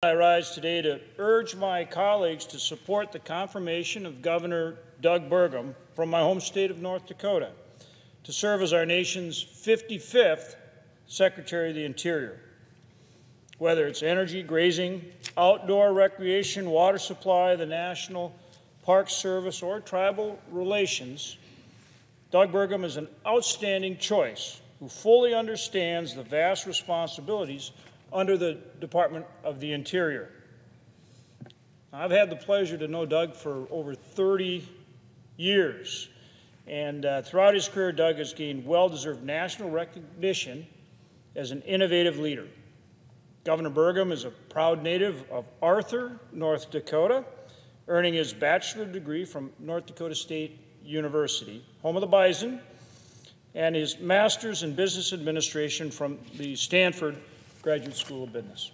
I rise today to urge my colleagues to support the confirmation of Governor Doug Burgum from my home state of North Dakota to serve as our nation's 55th Secretary of the Interior. Whether it's energy, grazing, outdoor recreation, water supply, the National Park Service, or tribal relations, Doug Burgum is an outstanding choice who fully understands the vast responsibilities under the Department of the Interior. I've had the pleasure to know Doug for over 30 years, and throughout his career, Doug has gained well-deserved national recognition as an innovative leader. Governor Burgum is a proud native of Arthur, North Dakota, earning his bachelor's degree from North Dakota State University, home of the Bison, and his master's in business administration from the Stanford Graduate School of Business.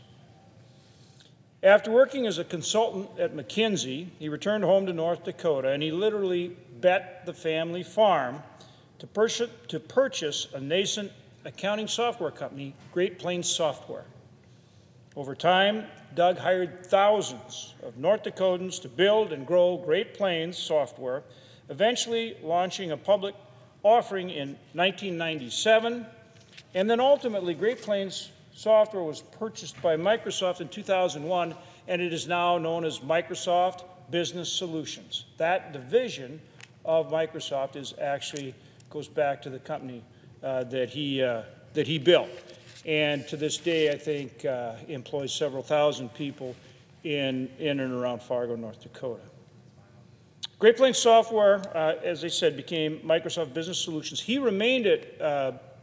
After working as a consultant at McKinsey, he returned home to North Dakota, and he literally bet the family farm to purchase a nascent accounting software company, Great Plains Software. Over time, Doug hired thousands of North Dakotans to build and grow Great Plains Software, eventually launching a public offering in 1997, and then ultimately Great Plains Software was purchased by Microsoft in 2001, and it is now known as Microsoft Business Solutions. That division of Microsoft goes back to the company that he built, and to this day, I think, employs several thousand people in and around Fargo, North Dakota. Great Plains Software, as I said, became Microsoft Business Solutions. He remained at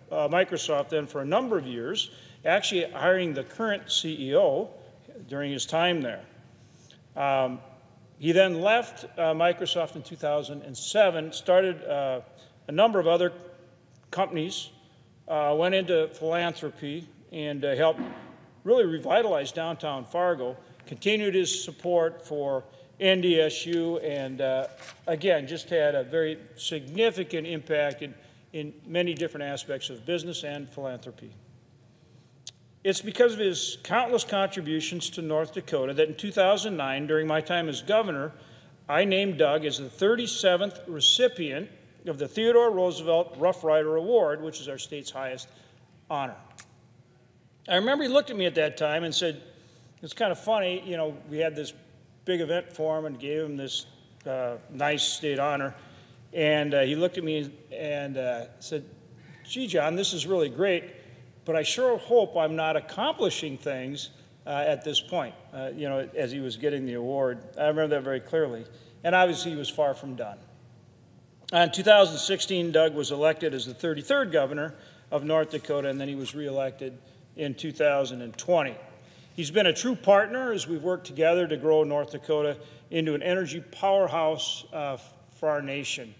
Microsoft then for a number of years, actually hiring the current CEO during his time there. He then left Microsoft in 2007, started a number of other companies, went into philanthropy, and helped really revitalize downtown Fargo, continued his support for NDSU, and again, just had a very significant impact in many different aspects of business and philanthropy. It's because of his countless contributions to North Dakota that in 2009, during my time as governor, I named Doug as the 37th recipient of the Theodore Roosevelt Rough Rider Award, which is our state's highest honor. I remember he looked at me at that time and said, it's kind of funny, you know, we had this big event for him and gave him this nice state honor, and he looked at me and said, gee, John, this is really great, but I sure hope I'm not accomplishing things at this point, you know, as he was getting the award. I remember that very clearly. And obviously, he was far from done. In 2016, Doug was elected as the 33rd governor of North Dakota, and then he was reelected in 2020. He's been a true partner as we've worked together to grow North Dakota into an energy powerhouse for our nation.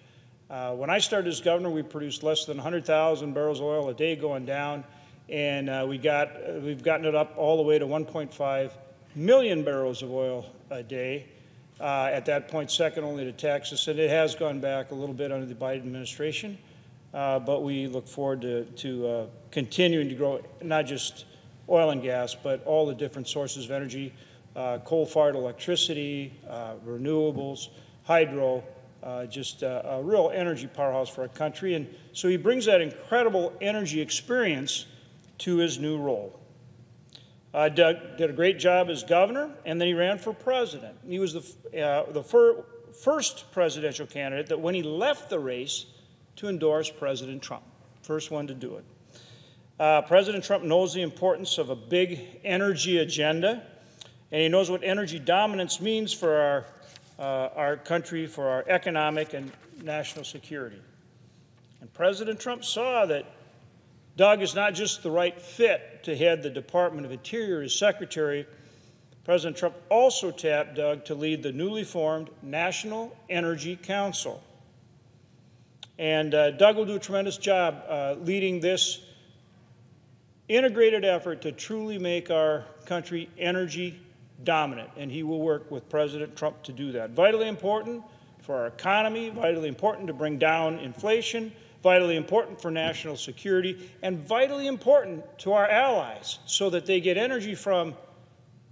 When I started as governor, we produced less than 100,000 barrels of oil a day going down, and we've gotten it up all the way to 1.5 million barrels of oil a day. At that point, second only to Texas, and it has gone back a little bit under the Biden administration, but we look forward to continuing to grow not just oil and gas, but all the different sources of energy, coal-fired electricity, renewables, hydro, just a real energy powerhouse for our country. And so he brings that incredible energy experience to his new role. Doug did a great job as governor, and then he ran for president. He was the first presidential candidate that when he left the race to endorse President Trump, first one to do it. President Trump knows the importance of a big energy agenda, and he knows what energy dominance means for our country, for our economic and national security. And President Trump saw that Doug is not just the right fit to head the Department of Interior as secretary. President Trump also tapped Doug to lead the newly formed National Energy Council. And Doug will do a tremendous job leading this integrated effort to truly make our country energy dominant, and he will work with President Trump to do that. Vitally important for our economy, vitally important to bring down inflation, vitally important for national security, and vitally important to our allies so that they get energy from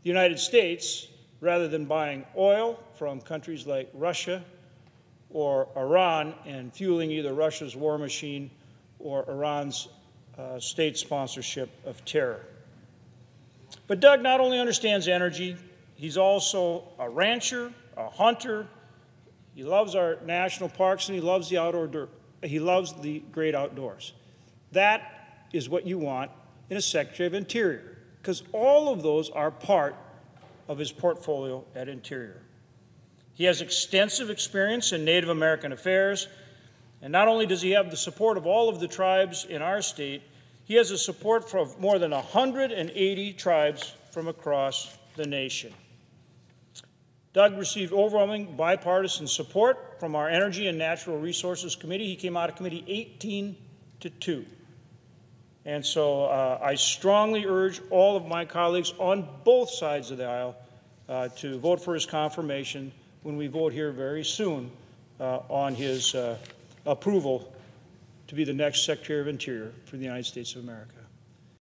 the United States, rather than buying oil from countries like Russia or Iran and fueling either Russia's war machine or Iran's state sponsorship of terror. But Doug not only understands energy, he's also a rancher, a hunter. He loves our national parks, and he loves the great outdoors. That is what you want in a Secretary of Interior, because all of those are part of his portfolio at Interior. He has extensive experience in Native American affairs, and not only does he have the support of all of the tribes in our state, he has the support from more than 180 tribes from across the nation. Doug received overwhelming bipartisan support from our Energy and Natural Resources Committee. He came out of committee 18-2. And so I strongly urge all of my colleagues on both sides of the aisle to vote for his confirmation when we vote here very soon on his approval to be the next Secretary of Interior for the United States of America.